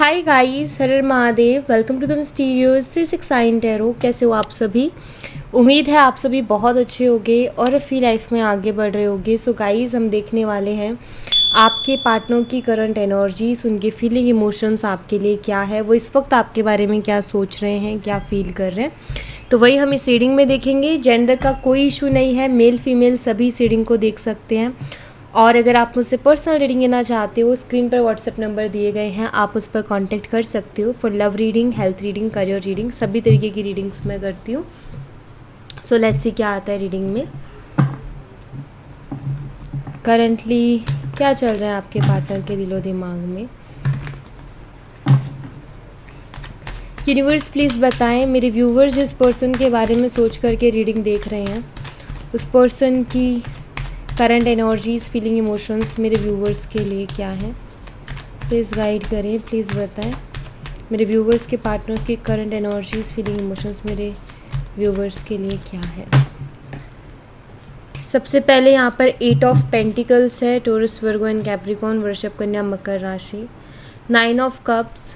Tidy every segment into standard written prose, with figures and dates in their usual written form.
हाय guys, हर हर Mahadev. Welcome to the mysterious 369 tarot. कैसे हो आप सभी? उम्मीद है आप सभी बहुत अच्छे होंगे और अपनी लाइफ में आगे बढ़ रहे होंगे। सो गाइस, हम देखने वाले हैं आपके पार्टनर की करंट एनर्जीज, उनके फीलिंग इमोशंस आपके लिए क्या है, वो इस वक्त आपके बारे में क्या सोच रहे हैं, क्या फील कर रहे हैं। तो वही हम इस रीडिंग में देखेंगे। जेंडर का कोई इशू नहीं है, मेल फीमेल सभी इस रीडिंग को देख सकते हैं। और अगर आप मुझसे पर्सनल रीडिंग लेना चाहते हो, स्क्रीन पर व्हाट्सएप नंबर दिए गए हैं, आप उस पर कांटेक्ट कर सकते हो for love reading, health reading, career reading, सभी तरीके की रीडिंग्स मैं करती हूँ। सो लेट्स सी क्या आता है रीडिंग में। करंटली क्या चल रहा है आपके पार्टनर के दिलो दिमाग में? यूनिवर्स प्लीज़ बताएं मेरे व्यूवर्स जिस पर्सन के बारे में सोच करके रीडिंग देख रहे हैं, उस पर्सन की करंट एनर्जीज़, फीलिंग, इमोशंस मेरे व्यूवर्स के लिए क्या है। प्लीज़ गाइड करें, प्लीज़ बताएं मेरे व्यूवर्स के पार्टनर्स की करंट एनर्जीज़, फीलिंग, इमोशंस मेरे व्यूवर्स के लिए क्या है। सबसे पहले यहाँ पर 8 ऑफ पेंटिकल्स है, टोरस, वर्गो एंड कैप्रिकॉर्न, वृषभ, कन्या, मकर राशि। 9 of cups,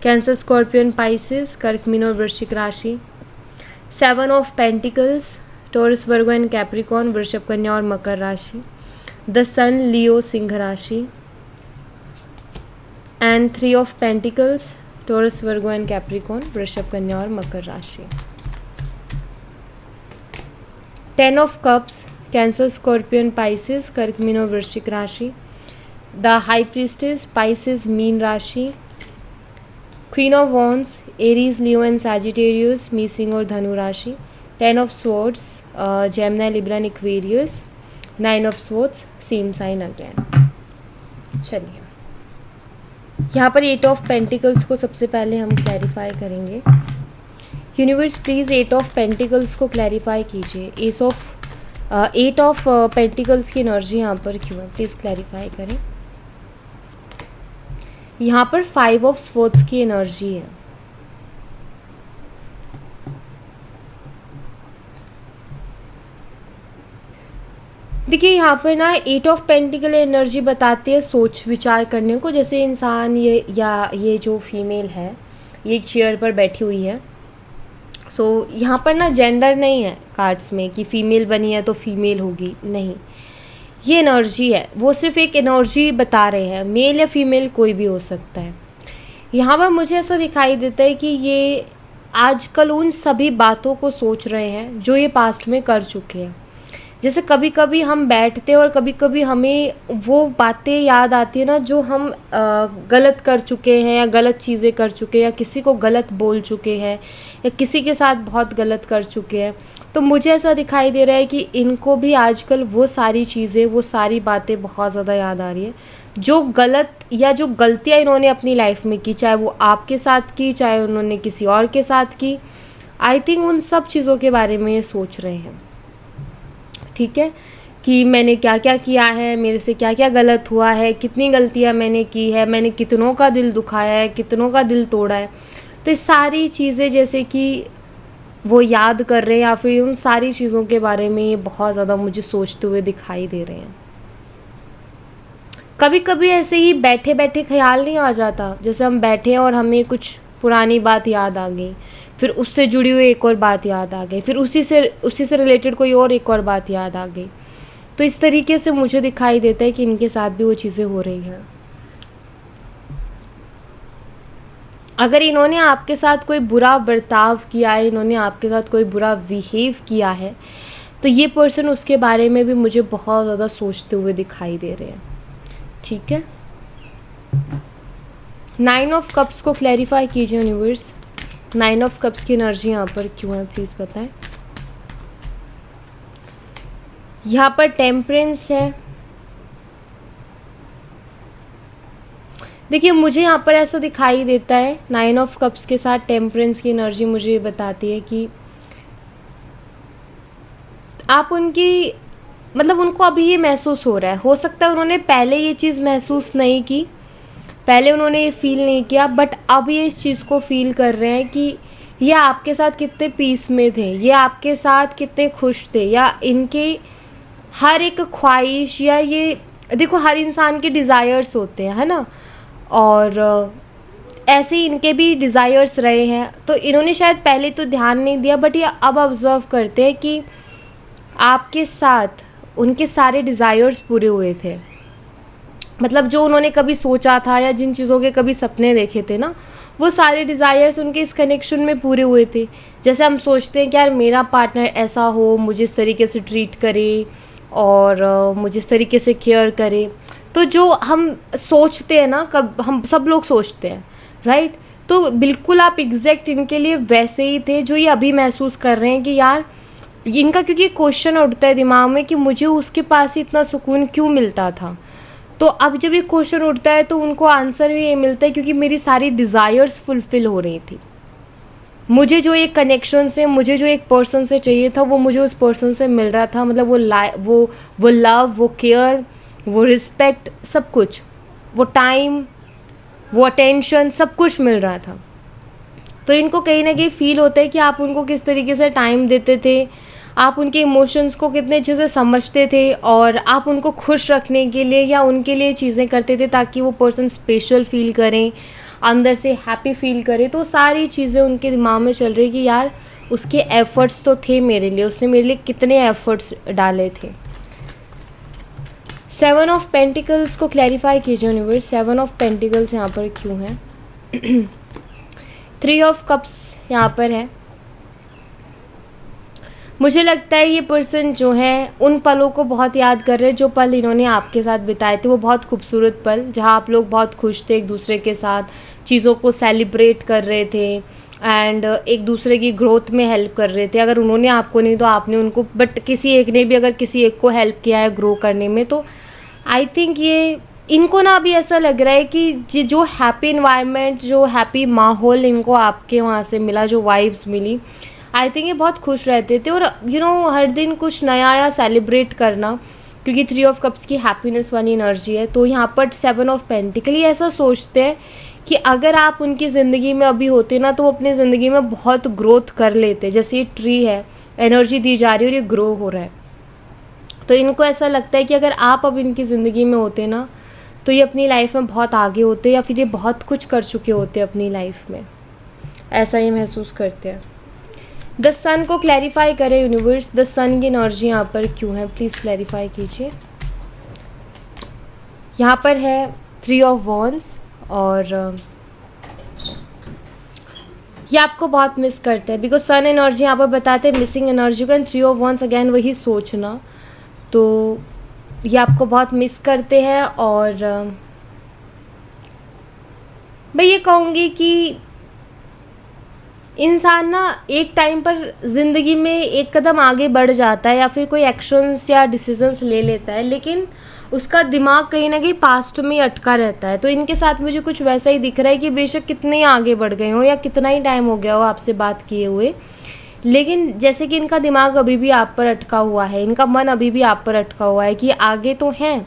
Cancer, Scorpion, Pisces, कर्क, मीन और वृश्चिक राशि। 7 of pentacles, Taurus, Virgo and Capricorn, वृषभ, कन्या और मकर राशि। द सन, लियो, सिंह राशि। And 3 of pentacles, Taurus, Virgo and Capricorn, वृषभ, कन्या और मकर राशि। 10 of cups, Cancer, Scorpion, Pisces, कर्क, मीन और वृश्चिक राशि। द हाई प्रीस्टेस, पाइसेस, मीन राशि। Queen of wands, Aries, Leo and Sagittarius, मी, सिंह और धनु राशि। 10 of swords, Gemini, Libra and Aquarius. 9 of swords, same sign again. चलिए, यहाँ पर 8 ऑफ पेंटिकल्स को सबसे पहले हम क्लैरिफाई करेंगे। यूनिवर्स प्लीज़ 8 ऑफ पेंटिकल्स को क्लैरिफाई कीजिए। 8 ऑफ पेंटिकल्स की एनर्जी यहाँ पर क्यों है, प्लीज़ क्लैरिफाई करें। यहाँ पर 5 ऑफ स्वॉर्ड्स की एनर्जी है। देखिए, यहाँ पर ना 8 ऑफ पेंटिकल एनर्जी बताती है सोच विचार करने को। जैसे इंसान ये जो फीमेल है, ये एक चेयर पर बैठी हुई है। सो यहाँ पर ना जेंडर नहीं है कार्ड्स में कि फीमेल बनी है तो फीमेल होगी, नहीं। ये एनर्जी है, वो सिर्फ एक एनर्जी बता रहे हैं, मेल या फीमेल कोई भी हो सकता है। यहाँ पर मुझे ऐसा दिखाई देता है कि ये आजकल उन सभी बातों को सोच रहे हैं जो ये पास्ट में कर चुके हैं। जैसे कभी कभी हम बैठते हैं और कभी कभी हमें वो बातें याद आती है ना जो हम गलत कर चुके हैं या गलत चीज़ें कर चुके हैं या किसी को गलत बोल चुके हैं या किसी के साथ बहुत गलत कर चुके हैं। तो मुझे ऐसा दिखाई दे रहा है कि इनको भी आजकल वो सारी चीज़ें, वो सारी बातें बहुत ज़्यादा याद आ रही है जो गलत या जो गलतियाँ इन्होंने अपनी लाइफ में की, चाहे वो आपके साथ की, चाहे उन्होंने किसी और के साथ की। आई थिंक उन सब चीज़ों के बारे में ये सोच रहे हैं, ठीक है, कि मैंने क्या क्या किया है, मेरे से क्या क्या गलत हुआ है, कितनी गलतियां मैंने की है, मैंने कितनों का दिल दुखाया है, कितनों का दिल तोड़ा है। तो ये सारी चीज़ें जैसे कि वो याद कर रहे हैं या फिर उन सारी चीज़ों के बारे में ये बहुत ज़्यादा मुझे सोचते हुए दिखाई दे रहे हैं। कभी कभी ऐसे ही बैठे बैठे ख्याल नहीं आ जाता, जैसे हम बैठे हैं और हमें कुछ पुरानी बात याद आ गई, फिर उससे जुड़ी हुई एक और बात याद आ गई, फिर उसी से रिलेटेड कोई और एक और बात याद आ गई। तो इस तरीके से मुझे दिखाई देता है कि इनके साथ भी वो चीज़ें हो रही हैं। अगर इन्होंने आपके साथ कोई बुरा बर्ताव किया है, इन्होंने आपके साथ कोई बुरा बिहेव किया है, तो ये पर्सन उसके बारे में भी मुझे बहुत ज़्यादा सोचते हुए दिखाई दे रहे हैं, ठीक है। 9 ऑफ कप्स को क्लैरिफाई कीजिए यूनिवर्स। 9 ऑफ कप्स की एनर्जी यहाँ पर क्यों है, प्लीज़ बताएं। यहाँ पर टेम्परेंस है। देखिए, मुझे यहाँ पर ऐसा दिखाई देता है 9 ऑफ कप्स के साथ टेम्परेंस की एनर्जी मुझे ये बताती है कि आप उनकी, मतलब उनको अभी ये महसूस हो रहा है। हो सकता है उन्होंने पहले ये चीज़ महसूस नहीं की, पहले उन्होंने ये फील नहीं किया, बट अब ये इस चीज़ को फील कर रहे हैं कि ये आपके साथ कितने पीस में थे, ये आपके साथ कितने खुश थे, या इनके हर एक ख्वाहिश, या ये देखो हर इंसान के डिज़ायर्स होते हैं, है ना। और ऐसे ही इनके भी डिज़ायर्स रहे हैं, तो इन्होंने शायद पहले तो ध्यान नहीं दिया, बट ये अब ऑब्ज़र्व करते हैं कि आपके साथ उनके सारे डिज़ायर्स पूरे हुए थे। मतलब जो उन्होंने कभी सोचा था या जिन चीज़ों के कभी सपने देखे थे ना, वो सारे डिज़ायर्स उनके इस कनेक्शन में पूरे हुए थे। जैसे हम सोचते हैं कि यार मेरा पार्टनर ऐसा हो, मुझे इस तरीके से ट्रीट करे और मुझे इस तरीके से केयर करे। तो जो हम सोचते हैं ना, कब हम सब लोग सोचते हैं, राइट? तो बिल्कुल आप एग्जैक्ट इनके लिए वैसे ही थे जो ये अभी महसूस कर रहे हैं कि यार इनका, क्योंकि क्वेश्चन उठता है दिमाग में कि मुझे उसके पास ही इतना सुकून क्यों मिलता था। तो अब जब ये क्वेश्चन उठता है तो उनको आंसर भी ये मिलता है क्योंकि मेरी सारी डिज़ायर्स फुलफ़िल हो रही थी। मुझे जो एक कनेक्शन से, मुझे जो एक पर्सन से चाहिए था, वो मुझे उस पर्सन से मिल रहा था। मतलब वो लव, वो केयर, वो रिस्पेक्ट, सब कुछ, वो टाइम, वो अटेंशन, सब कुछ मिल रहा था। तो इनको कहीं ना कहीं फ़ील होता है कि आप उनको किस तरीके से टाइम देते थे, आप उनके इमोशंस को कितने अच्छे से समझते थे, और आप उनको खुश रखने के लिए या उनके लिए चीज़ें करते थे ताकि वो पर्सन स्पेशल फील करें, अंदर से हैप्पी फील करे। तो सारी चीज़ें उनके दिमाग में चल रही कि यार उसके एफ़र्ट्स तो थे मेरे लिए, उसने मेरे लिए कितने एफ़र्ट्स डाले थे। 7 ऑफ पेंटिकल्स को क्लैरिफाई कीजिए यूनिवर्स। 7 ऑफ पेंटिकल्स यहाँ पर क्यों है? 3 ऑफ कप्स यहाँ पर है। मुझे लगता है ये पर्सन जो है उन पलों को बहुत याद कर रहे हैं जो पल इन्होंने आपके साथ बिताए थे। वो बहुत खूबसूरत पल जहाँ आप लोग बहुत खुश थे एक दूसरे के साथ, चीज़ों को सेलिब्रेट कर रहे थे एंड एक दूसरे की ग्रोथ में हेल्प कर रहे थे। अगर उन्होंने आपको नहीं तो आपने उनको, बट किसी एक ने भी अगर किसी एक को हेल्प किया है ग्रो करने में, तो आई थिंक ये इनको ना अभी ऐसा लग रहा है कि जो हैप्पी इन्वायरमेंट, जो हैप्पी माहौल इनको आपके वहाँ से मिला, जो वाइब्स मिली, आई थिंक ये बहुत खुश रहते थे। और हर दिन कुछ नया या सेलिब्रेट करना, क्योंकि 3 ऑफ कप्स की हैप्पीनेस वाली एनर्जी है। तो यहाँ पर 7 ऑफ पेंटिकल ये ऐसा सोचते हैं कि अगर आप उनकी ज़िंदगी में अभी होते ना तो वो अपनी ज़िंदगी में बहुत ग्रोथ कर लेते। जैसे ये ट्री है, एनर्जी दी जा रही है और ये ग्रो हो रहा है, तो इनको ऐसा लगता है कि अगर आप अब इनकी ज़िंदगी में होते ना तो ये अपनी लाइफ में बहुत आगे होते, या फिर ये बहुत कुछ कर चुके होते अपनी लाइफ में, ऐसा ये महसूस करते हैं। द सन को क्लैरिफाई करें यूनिवर्स। द सन की एनर्जी यहाँ पर क्यों है, प्लीज़ क्लैरिफाई कीजिए। यहाँ पर है 3 ऑफ वॉन्ड्स और ये आपको बहुत मिस करते हैं, बिकॉज सन एनर्जी यहाँ पर बताते हैं मिसिंग एनर्जी का, एंड 3 ऑफ वॉन्ड्स अगैन वही सोचना। तो ये आपको बहुत मिस करते हैं। और मैं ये कहूँगी कि इंसान ना एक टाइम पर ज़िंदगी में एक कदम आगे बढ़ जाता है या फिर कोई एक्शंस या डिसीजंस ले लेता है, लेकिन उसका दिमाग कहीं ना कहीं पास्ट में अटका रहता है। तो इनके साथ मुझे कुछ वैसा ही दिख रहा है कि बेशक कितने ही आगे बढ़ गए हो या कितना ही टाइम हो गया हो आपसे बात किए हुए, लेकिन जैसे कि इनका दिमाग अभी भी आप पर अटका हुआ है, इनका मन अभी भी आप पर अटका हुआ है कि आगे तो हैं,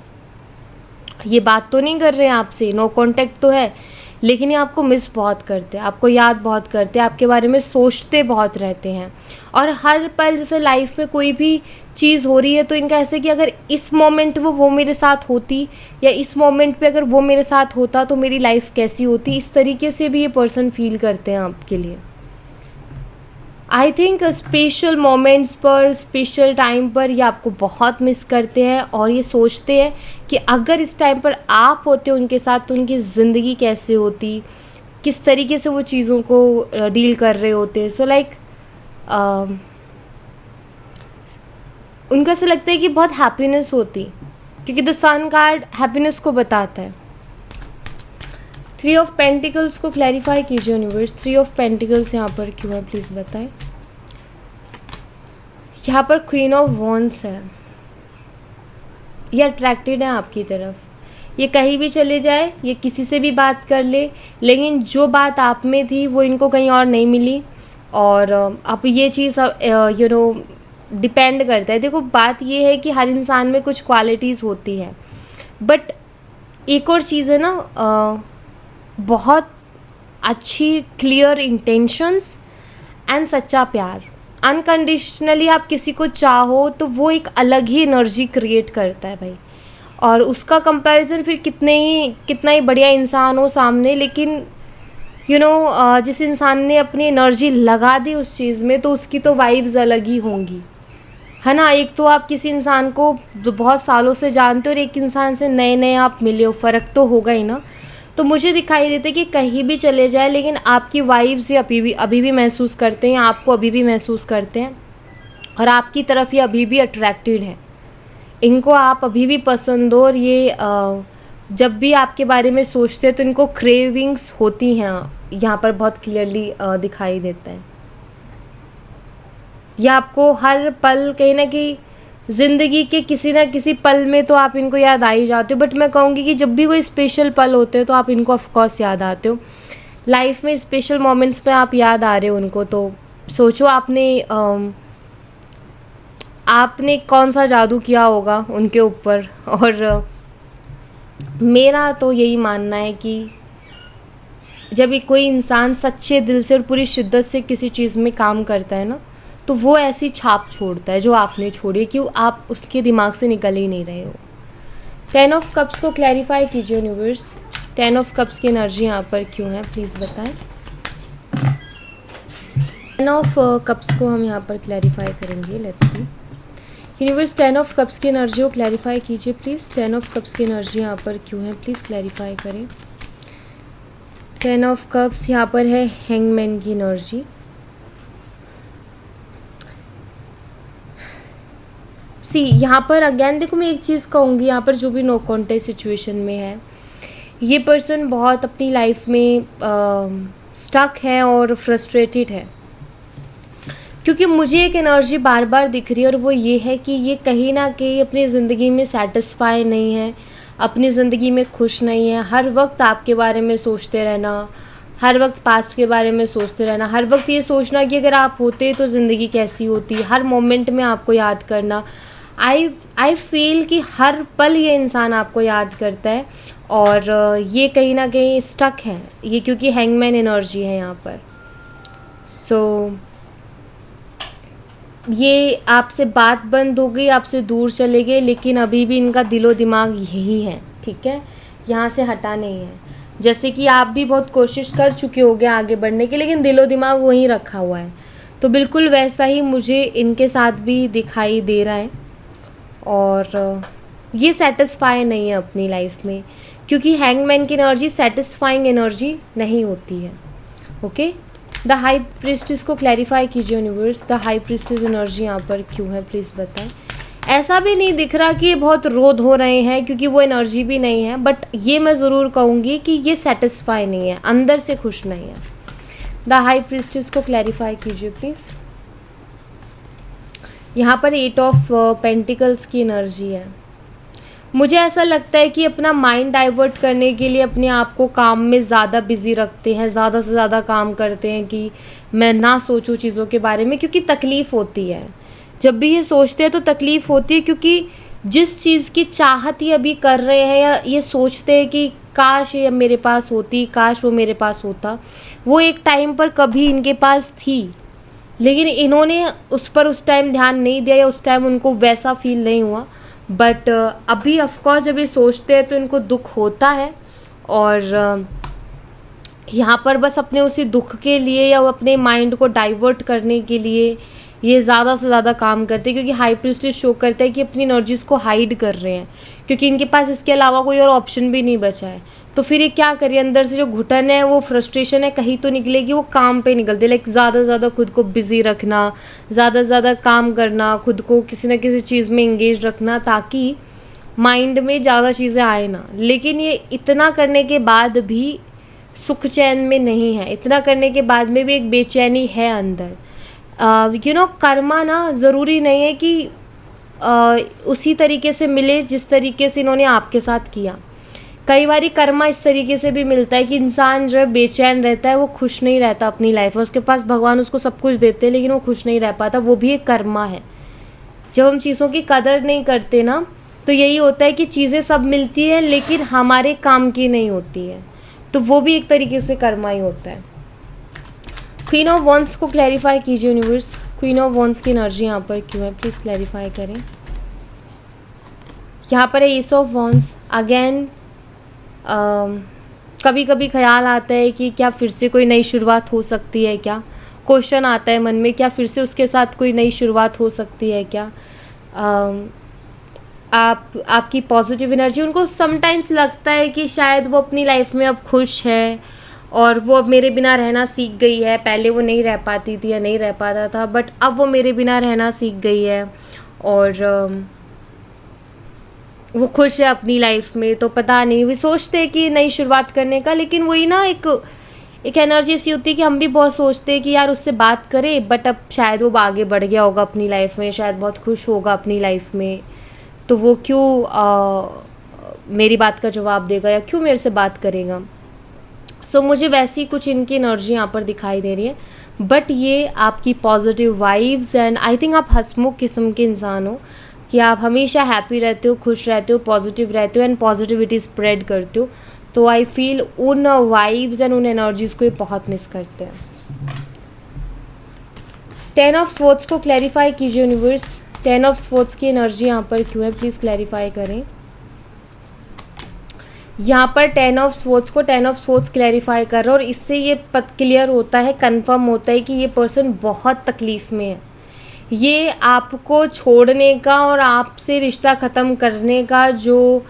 ये बात तो नहीं कर रहे हैं आपसे, नो कांटेक्ट तो है, लेकिन ये आपको मिस बहुत करते हैं, आपको याद बहुत करते हैं, आपके बारे में सोचते बहुत रहते हैं। और हर पल जैसे लाइफ में कोई भी चीज़ हो रही है तो इनका ऐसे कि अगर इस मोमेंट वो मेरे साथ होती, या इस मोमेंट पे अगर वो मेरे साथ होता तो मेरी लाइफ कैसी होती, इस तरीके से भी ये पर्सन फील करते हैं आपके लिए। आई थिंक स्पेशल मोमेंट्स पर, स्पेशल टाइम पर ये आपको बहुत मिस करते हैं और ये सोचते हैं कि अगर इस टाइम पर आप होते उनके साथ तो उनकी ज़िंदगी कैसे होती, किस तरीके से वो चीज़ों को डील कर रहे होते। सो लाइक उनको ऐसा लगता है कि बहुत हैप्पीनेस होती, क्योंकि द सन कार्ड हैप्पीनेस को बताता है। 3 ऑफ पेंटिकल्स को क्लैरिफाई कीजिए यूनिवर्स। 3 ऑफ पेंटिकल्स यहाँ पर क्यों है, प्लीज़ बताएं। यहाँ पर क्वीन ऑफ वॉन्ड्स है, ये अट्रैक्टेड है आपकी तरफ, ये कहीं भी चले जाए, ये किसी से भी बात कर ले, लेकिन जो बात आप में थी वो इनको कहीं और नहीं मिली। और अब ये चीज़ डिपेंड करता है। देखो बात ये है कि हर इंसान में कुछ क्वालिटीज़ होती है, बट एक और चीज़ है ना, बहुत अच्छी क्लियर इंटेंशंस एंड सच्चा प्यार, अनकंडीशनली आप किसी को चाहो तो वो एक अलग ही एनर्जी क्रिएट करता है भाई। और उसका कंपैरिजन फिर कितना ही बढ़िया इंसान हो सामने, लेकिन जिस इंसान ने अपनी एनर्जी लगा दी उस चीज़ में, तो उसकी तो वाइब्स अलग ही होंगी, है ना। एक तो आप किसी इंसान को बहुत सालों से जानते हो और एक इंसान से नए नए आप मिले हो, फ़र्क तो होगा ही ना। तो मुझे दिखाई देता है कि कहीं भी चले जाए लेकिन आपकी वाइब्स ये अभी भी महसूस करते हैं, आपको अभी भी महसूस करते हैं और आपकी तरफ ये अभी भी अट्रैक्टेड है। इनको आप अभी भी पसंद हो और ये जब भी आपके बारे में सोचते हैं तो इनको क्रेविंग्स होती हैं, यहाँ पर बहुत क्लियरली दिखाई देता है। या आपको हर पल कहीं ना कहीं ज़िंदगी के किसी ना किसी पल में तो आप इनको याद आ ही जाते हो, बट मैं कहूँगी कि जब भी कोई स्पेशल पल होते हैं तो आप इनको ऑफकोर्स याद आते हो। लाइफ में स्पेशल मोमेंट्स में आप याद आ रहे हो उनको, तो सोचो आपने कौन सा जादू किया होगा उनके ऊपर। और मेरा तो यही मानना है कि जब एक कोई इंसान सच्चे दिल से और पूरी शिद्दत से किसी चीज़ में काम करता है ना, तो वो ऐसी छाप छोड़ता है जो आपने छोड़ी, क्यों आप उसके दिमाग से निकल ही नहीं रहे हो। 10 ऑफ कप्स को क्लैरिफाई कीजिए यूनिवर्स। 10 ऑफ कप्स की एनर्जी यहाँ पर क्यों है, प्लीज़ बताएं। 10 ऑफ कप्स को हम यहाँ पर क्लैरिफाई करेंगे। Let's see universe, 10 of cups की एनर्जी को क्लैरिफाई कीजिए प्लीज़। 10 ऑफ कप्स की एनर्जी यहाँ पर क्यों है, प्लीज़ क्लैरिफाई करें। 10 ऑफ कप्स यहाँ पर है हैंगमैन की एनर्जी। सी यहाँ पर अगेन देखो, मैं एक चीज़ कहूँगी, यहाँ पर जो भी नो कॉन्टेक्ट सिचुएशन में है, ये पर्सन बहुत अपनी लाइफ में स्टक है और फ्रस्ट्रेटेड है, क्योंकि मुझे एक एनर्जी बार बार दिख रही है और वो ये है कि ये कहीं ना कहीं अपनी ज़िंदगी में सेटिस्फाई नहीं है, अपनी ज़िंदगी में खुश नहीं है। हर वक्त आपके बारे में सोचते रहना, हर वक्त पास्ट के बारे में सोचते रहना, हर वक्त ये सोचना कि अगर आप होते तो ज़िंदगी कैसी होती, हर मोमेंट में आपको याद करना। आई फील कि हर पल ये इंसान आपको याद करता है और ये कहीं ना कहीं स्टक है ये, क्योंकि हैंगमैन एनर्जी है यहाँ पर। ये आपसे बात बंद हो गई, आपसे दूर चले गए, लेकिन अभी भी इनका दिलो दिमाग यही है, ठीक है, यहाँ से हटा नहीं है। जैसे कि आप भी बहुत कोशिश कर चुके होगे आगे बढ़ने की, लेकिन दिलो दिमाग वहीं रखा हुआ है। तो बिल्कुल वैसा ही मुझे इनके साथ भी दिखाई दे रहा है और ये सेटिस्फाई नहीं है अपनी लाइफ में, क्योंकि हैंगमैन की एनर्जी सेटिस्फाइंग एनर्जी नहीं होती है। ओके, द हाई प्रीस्टिस को क्लैरिफाई कीजिए universe. The high priestess energy यहाँ पर क्यों है, प्लीज़ बताएं। ऐसा भी नहीं दिख रहा कि ये बहुत रोध हो रहे हैं, क्योंकि वो एनर्जी भी नहीं है, बट ये मैं ज़रूर कहूँगी कि ये सेटिस्फाई नहीं है, अंदर से खुश नहीं है। द हाई प्रीस्टिस को क्लैरिफाई कीजिए प्लीज़। यहाँ पर 8 ऑफ पेंटिकल्स की एनर्जी है। मुझे ऐसा लगता है कि अपना माइंड डाइवर्ट करने के लिए अपने आप को काम में ज़्यादा बिजी रखते हैं, ज़्यादा से ज़्यादा काम करते हैं कि मैं ना सोचूं चीज़ों के बारे में, क्योंकि तकलीफ़ होती है। जब भी ये सोचते हैं तो तकलीफ़ होती है, क्योंकि जिस चीज़ की चाहत ये अभी कर रहे हैं या ये सोचते हैं कि काश ये मेरे पास होती, काश वो मेरे पास होता, वो एक टाइम पर कभी इनके पास थी, लेकिन इन्होंने उस पर उस टाइम ध्यान नहीं दिया या उस टाइम उनको वैसा फील नहीं हुआ। बट अभी ऑफकोर्स जब ये सोचते हैं तो इनको दुख होता है और यहाँ पर बस अपने उसी दुख के लिए या अपने माइंड को डाइवर्ट करने के लिए ये ज़्यादा से ज़्यादा काम करते हैं, क्योंकि हाई प्रीस्टिस शो करता है कि अपनी एनर्जीज़ को हाइड कर रहे हैं, क्योंकि इनके पास इसके अलावा कोई और ऑप्शन भी नहीं बचा है। तो फिर ये क्या करिए, अंदर से जो घुटन है, वो फ्रस्ट्रेशन है, कहीं तो निकलेगी, वो काम पे निकलती है। लाइक ज़्यादा से ज़्यादा खुद को बिज़ी रखना, ज़्यादा से ज़्यादा काम करना, खुद को किसी न किसी चीज़ में इंगेज रखना, ताकि माइंड में ज़्यादा चीज़ें आए ना। लेकिन ये इतना करने के बाद भी सुख चैन में नहीं है, इतना करने के बाद में भी एक बेचैनी है अंदर। कर्मा ना ज़रूरी नहीं है कि उसी तरीके से मिले जिस तरीके से इन्होंने आपके साथ किया। कई बार कर्मा इस तरीके से भी मिलता है कि इंसान जो है बेचैन रहता है, वो खुश नहीं रहता अपनी लाइफ में। उसके पास भगवान उसको सब कुछ देते हैं लेकिन वो खुश नहीं रह पाता, वो भी एक कर्मा है। जब हम चीज़ों की कदर नहीं करते ना, तो यही होता है कि चीज़ें सब मिलती हैं लेकिन हमारे काम की नहीं होती है, तो वो भी एक तरीके से कर्मा ही होता है। क्वीन ऑफ वॉन्ड्स को क्लैरिफाई कीजिए यूनिवर्स। क्वीन ऑफ वॉन्ड्स की एनर्जी यहाँ पर क्यों है, प्लीज़ क्लैरिफाई करें। यहाँ पर है एस ऑफ वॉन्ड्स। अगेन कभी कभी ख्याल आता है कि क्या फिर से कोई नई शुरुआत हो सकती है क्या, क्वेश्चन आता है मन में, क्या फिर से उसके साथ कोई नई शुरुआत हो सकती है क्या। आपकी पॉजिटिव एनर्जी, उनको समटाइम्स लगता है कि शायद वो अपनी लाइफ में अब खुश है और वो अब मेरे बिना रहना सीख गई है। पहले वो नहीं रह पाती थी या नहीं रह पाता था, बट अब वो मेरे बिना रहना सीख गई है और वो खुश है अपनी लाइफ में। तो पता नहीं, वो सोचते हैं कि नई शुरुआत करने का, लेकिन वही ना एक एनर्जी ऐसी होती है कि हम भी बहुत सोचते हैं कि यार उससे बात करें, बट अब शायद वो आगे बढ़ गया होगा अपनी लाइफ में, शायद बहुत खुश होगा अपनी लाइफ में, तो वो क्यों मेरी बात का जवाब देगा या क्यों मेरे से बात करेगा। सो मुझे वैसी कुछ इनकी एनर्जी यहाँ पर दिखाई दे रही है। बट ये आपकी positive vibes and I think आप हंसमुख किस्म के इंसान हो कि आप हमेशा हैप्पी रहते हो, खुश रहते हो, पॉजिटिव रहते हो एंड पॉजिटिविटी स्प्रेड करते हो। तो आई फील उन वाइब्स एंड उन एनर्जीज़ को ये बहुत मिस करते हैं। 10 ऑफ स्वॉर्ड्स को क्लैरिफाई कीजिए यूनिवर्स। 10 ऑफ स्वॉर्ड्स की एनर्जी यहाँ पर क्यों है, प्लीज़ क्लैरिफाई करें। यहाँ पर 10 ऑफ स्वॉर्ड्स को 10 ऑफ स्वॉर्ड्स क्लैरिफाई कर रहा है और इससे ये क्लियर होता है, कंफर्म होता है कि ये पर्सन बहुत तकलीफ़ में है। ये आपको छोड़ने का और आपसे रिश्ता ख़त्म करने का जो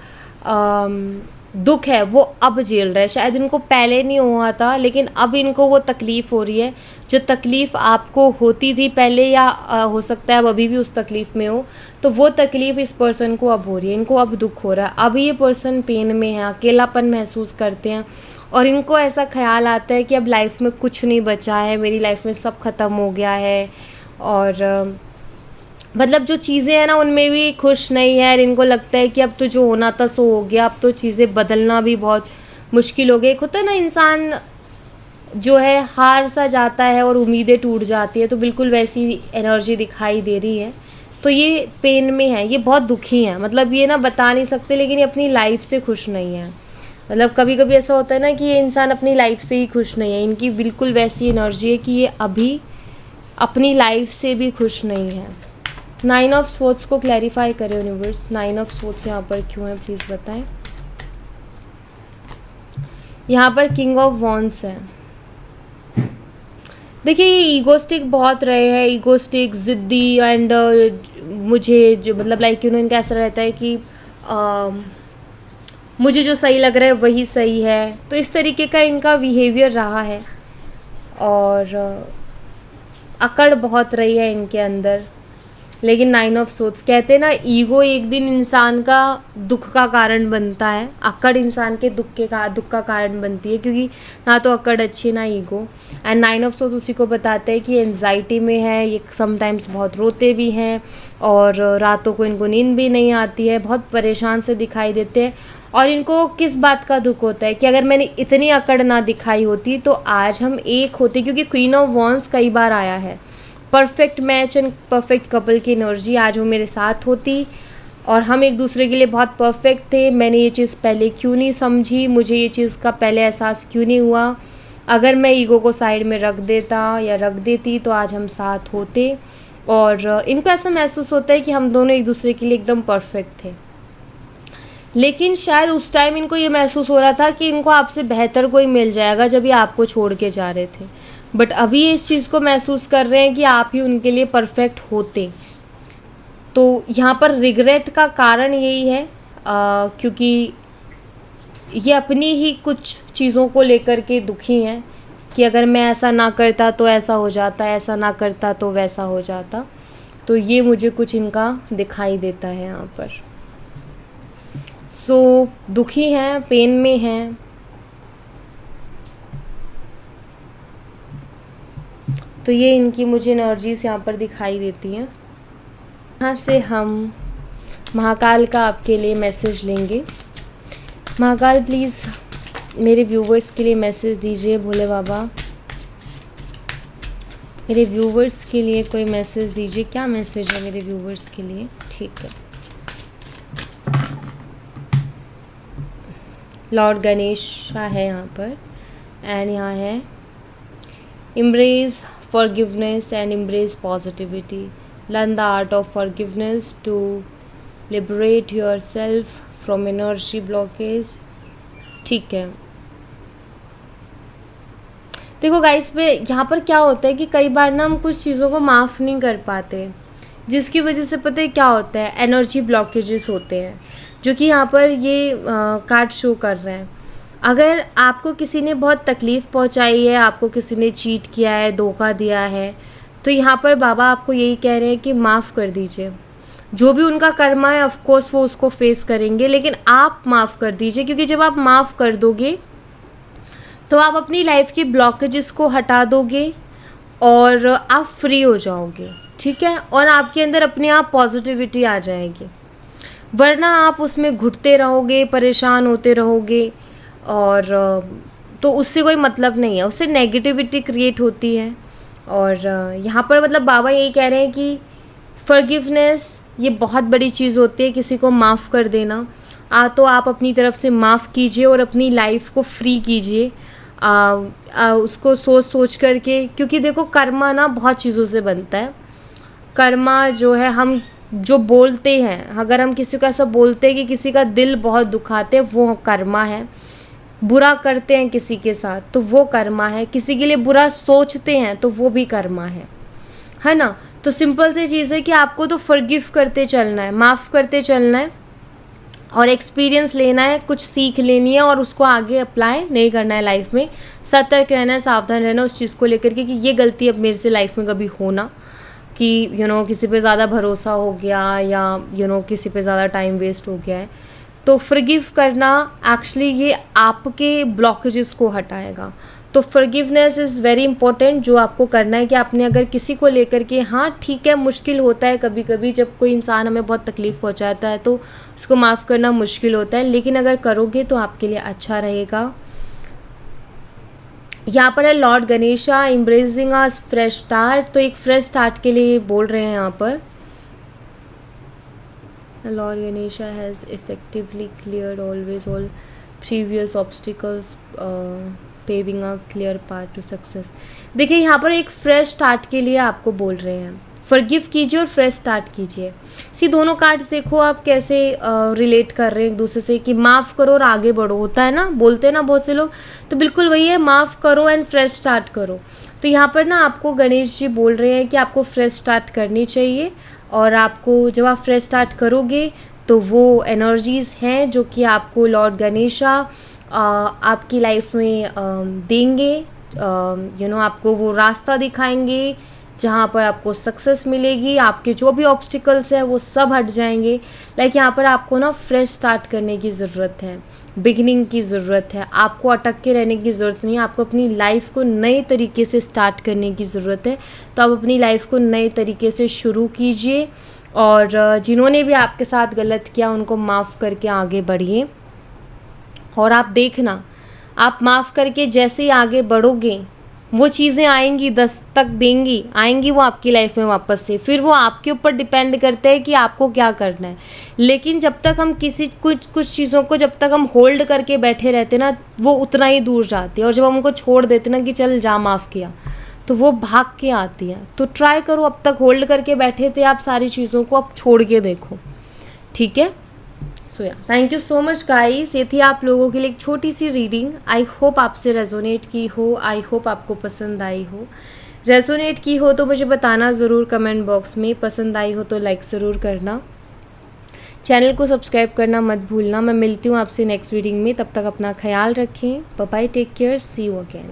दुख है वो अब झेल रहा है। शायद इनको पहले नहीं हुआ था, लेकिन अब इनको वो तकलीफ़ हो रही है जो तकलीफ़ आपको होती थी पहले, या हो सकता है अब अभी भी उस तकलीफ़ में हो। तो वो तकलीफ़ इस पर्सन को अब हो रही है, इनको अब दुख हो रहा है। अब ये पर्सन पेन में है, अकेलापन महसूस करते हैं और इनको ऐसा ख्याल आता है कि अब लाइफ में कुछ नहीं बचा है, मेरी लाइफ में सब ख़त्म हो गया है। और मतलब जो चीज़ें हैं ना उनमें भी खुश नहीं है। इनको लगता है कि अब तो जो होना था सो हो गया, अब तो चीज़ें बदलना भी बहुत मुश्किल हो गई। एक होता है ना इंसान जो है हार सा जाता है और उम्मीदें टूट जाती है, तो बिल्कुल वैसी एनर्जी दिखाई दे रही है। तो ये पेन में है, ये बहुत दुखी हैं, मतलब ये ना बता नहीं सकते, लेकिन ये अपनी लाइफ से खुश नहीं है। मतलब कभी कभी ऐसा होता है ना कि ये इंसान अपनी लाइफ से ही खुश नहीं है। इनकी बिल्कुल वैसी एनर्जी है कि ये अभी अपनी लाइफ से भी खुश नहीं है। 9 ऑफ स्वॉर्ड्स को क्लैरिफाई करें यूनिवर्स। 9 ऑफ स्वॉर्ड्स यहाँ पर क्यों है, प्लीज़ बताएं। यहाँ पर किंग ऑफ वॉन्ड्स है। देखिए ये ईगोस्टिक बहुत रहे हैं, ईगोस्टिक, ज़िद्दी एंड मुझे जो मतलब लाइक इनका ऐसा रहता है कि मुझे जो सही लग रहा है वही सही है। तो इस तरीके का इनका बिहेवियर रहा है और अकड़ बहुत रही है इनके अंदर। लेकिन 9 ऑफ स्वॉर्ड्स कहते हैं ना, ईगो एक दिन इंसान का दुख का कारण बनता है, अकड़ इंसान के दुख का कारण बनती है, क्योंकि ना तो अकड़ अच्छी ना ईगो। एंड 9 ऑफ स्वॉर्ड्स उसी को बताते हैं कि एंजाइटी में है, ये समटाइम्स बहुत रोते भी हैं और रातों को इनको नींद भी नहीं आती है, बहुत परेशान से दिखाई देते हैं। और इनको किस बात का दुख होता है कि अगर मैंने इतनी अकड़ ना दिखाई होती तो आज हम एक होते, क्योंकि क्वीन ऑफ वॉन्ड्स कई बार आया है। Perfect match and perfect couple की एनर्जी, आज वो मेरे साथ होती और हम एक दूसरे के लिए बहुत परफेक्ट थे। मैंने ये चीज़ पहले क्यों नहीं समझी, मुझे ये चीज़ का पहले एहसास क्यों नहीं हुआ। अगर मैं ईगो को साइड में रख देता या रख देती तो आज हम साथ होते। और इनको ऐसा महसूस होता है कि हम दोनों एक दूसरे के लिए एकदम परफेक्ट थे। लेकिन शायद उस टाइम इनको ये महसूस हो रहा था कि इनको आपसे बेहतर कोई मिल जाएगा जब ये आपको छोड़ के जा रहे थे। बट अभी ये इस चीज़ को महसूस कर रहे हैं कि आप ही उनके लिए परफेक्ट होते। तो यहाँ पर रिग्रेट का कारण यही है क्योंकि ये अपनी ही कुछ चीज़ों को लेकर के दुखी हैं कि अगर मैं ऐसा ना करता तो ऐसा हो जाता, ऐसा ना करता तो वैसा हो जाता। तो ये मुझे कुछ इनका दिखाई देता है यहाँ पर। सो दुखी हैं, पेन में हैं। तो ये इनकी मुझे एनर्जीज यहाँ पर दिखाई देती हैं। यहाँ से हम महाकाल का आपके लिए मैसेज लेंगे। महाकाल प्लीज़ मेरे व्यूवर्स के लिए मैसेज दीजिए। भोले बाबा मेरे व्यूवर्स के लिए कोई मैसेज दीजिए। क्या मैसेज है मेरे व्यूवर्स के लिए? ठीक है। लॉर्ड गणेश है यहाँ पर एंड यहाँ है embrace forgiveness and embrace positivity. Learn the art of forgiveness to liberate yourself from energy blockage. ठीक है। देखो गाइस, पे यहाँ पर क्या होता है कि कई बार ना हम कुछ चीज़ों को माफ़ नहीं कर पाते, जिसकी वजह से पता है क्या होता है, एनर्जी ब्लॉकेजेस होते हैं, जो कि यहाँ पर ये कार्ड शो कर रहे हैं। अगर आपको किसी ने बहुत तकलीफ़ पहुँचाई है, आपको किसी ने चीट किया है, धोखा दिया है, तो यहाँ पर बाबा आपको यही कह रहे हैं कि माफ़ कर दीजिए। जो भी उनका कर्मा है ऑफ कोर्स वो उसको फेस करेंगे, लेकिन आप माफ़ कर दीजिए, क्योंकि जब आप माफ़ कर दोगे तो आप अपनी लाइफ की ब्लॉकेजेस को हटा दोगे और आप फ्री हो जाओगे, ठीक है। और आपके अंदर अपने आप पॉजिटिविटी आ जाएगी, वरना आप उसमें घुटते रहोगे, परेशान होते रहोगे, और तो उससे कोई मतलब नहीं है, उससे नेगेटिविटी क्रिएट होती है। और यहाँ पर मतलब बाबा यही कह रहे हैं कि फॉरगिवनेस ये बहुत बड़ी चीज़ होती है, किसी को माफ़ कर देना। तो आप अपनी तरफ से माफ़ कीजिए और अपनी लाइफ को फ्री कीजिए, उसको सोच सोच करके, क्योंकि देखो कर्मा ना बहुत चीज़ों से बनता है। कर्मा जो है, हम जो बोलते हैं, अगर हम किसी को ऐसा बोलते हैं कि किसी का दिल बहुत दुखाते हैं, वो कर्मा है। बुरा करते हैं किसी के साथ तो वो कर्मा है, किसी के लिए बुरा सोचते हैं तो वो भी कर्मा है ना। तो सिंपल सी चीज़ है कि आपको तो फॉरगिव करते चलना है, माफ़ करते चलना है, और एक्सपीरियंस लेना है, कुछ सीख लेनी है और उसको आगे अप्लाई नहीं करना है लाइफ में। सतर्क रहना है, सावधान रहना उस चीज़ को लेकर के कि ये गलती अब मेरे से लाइफ में कभी होना, कि किसी पे ज़्यादा भरोसा हो गया, या किसी पे ज़्यादा टाइम वेस्ट हो गया है। तो फॉरगिव करना एक्चुअली ये आपके ब्लॉकेजेस को हटाएगा। तो फॉरगिवनेस इज़ वेरी इंपॉर्टेंट, जो आपको करना है कि आपने अगर किसी को लेकर के, हाँ ठीक है मुश्किल होता है कभी कभी, जब कोई इंसान हमें बहुत तकलीफ़ पहुंचाता है तो उसको माफ़ करना मुश्किल होता है, लेकिन अगर करोगे तो आपके लिए अच्छा रहेगा। यहाँ पर है lord Ganesha embracing a fresh start, तो एक फ्रेश स्टार्ट के लिए बोल रहे हैं यहाँ पर। Lord Ganesha has effectively cleared always all previous obstacles, paving a clear path to success. देखिए यहाँ पर एक फ्रेश स्टार्ट के लिए आपको बोल रहे हैं, फॉरगिव कीजिए और फ्रेश स्टार्ट कीजिए। दोनों कार्ड्स देखो आप कैसे रिलेट कर रहे हैं एक दूसरे से, कि माफ़ करो और आगे बढ़ो, होता है ना, बोलते हैं ना बहुत से लोग, तो बिल्कुल वही है, माफ़ करो एंड फ्रेश स्टार्ट करो। तो यहाँ पर ना आपको गणेश जी बोल रहे हैं कि आपको फ्रेश स्टार्ट करनी चाहिए, और आपको जब आप फ्रेश स्टार्ट करोगे तो वो एनर्जीज़ हैं जो कि आपको लॉर्ड गणेशा आपकी लाइफ में देंगे, आपको वो रास्ता दिखाएंगे जहाँ पर आपको सक्सेस मिलेगी, आपके जो भी ऑब्स्टिकल्स हैं वो सब हट जाएंगे। यहाँ पर आपको ना फ्रेश स्टार्ट करने की ज़रूरत है, बिगिनिंग की ज़रूरत है, आपको अटक के रहने की ज़रूरत नहीं है, आपको अपनी लाइफ को नए तरीके से स्टार्ट करने की ज़रूरत है। तो आप अपनी लाइफ को नए तरीके से शुरू कीजिए, और जिन्होंने भी आपके साथ गलत किया उनको माफ़ करके आगे बढ़िए। और आप देखना, आप माफ़ करके जैसे ही आगे बढ़ोगे वो चीज़ें आएंगी, दस्तक देंगी, आएंगी वो आपकी लाइफ में वापस से। फिर वो आपके ऊपर डिपेंड करता है कि आपको क्या करना है। लेकिन जब तक हम कुछ चीज़ों को जब तक हम होल्ड करके बैठे रहते ना, वो उतना ही दूर जाती है, और जब हम उनको छोड़ देते ना कि चल जा माफ़ किया, तो वो भाग के आती है। तो ट्राई करो, अब तक होल्ड करके बैठे थे आप सारी चीज़ों को, अब छोड़ के देखो, ठीक है। So thank you so much guys, ये थी आप लोगों के लिए एक छोटी सी रीडिंग। आई होप आपसे रेजोनेट की हो, आई होप आपको पसंद आई हो। रेजोनेट की हो तो मुझे बताना ज़रूर कमेंट बॉक्स में, पसंद आई हो तो लाइक ज़रूर करना, चैनल को सब्सक्राइब करना मत भूलना। मैं मिलती हूँ आपसे नेक्स्ट रीडिंग में, तब तक अपना ख्याल रखें, bye bye, take care, see you again.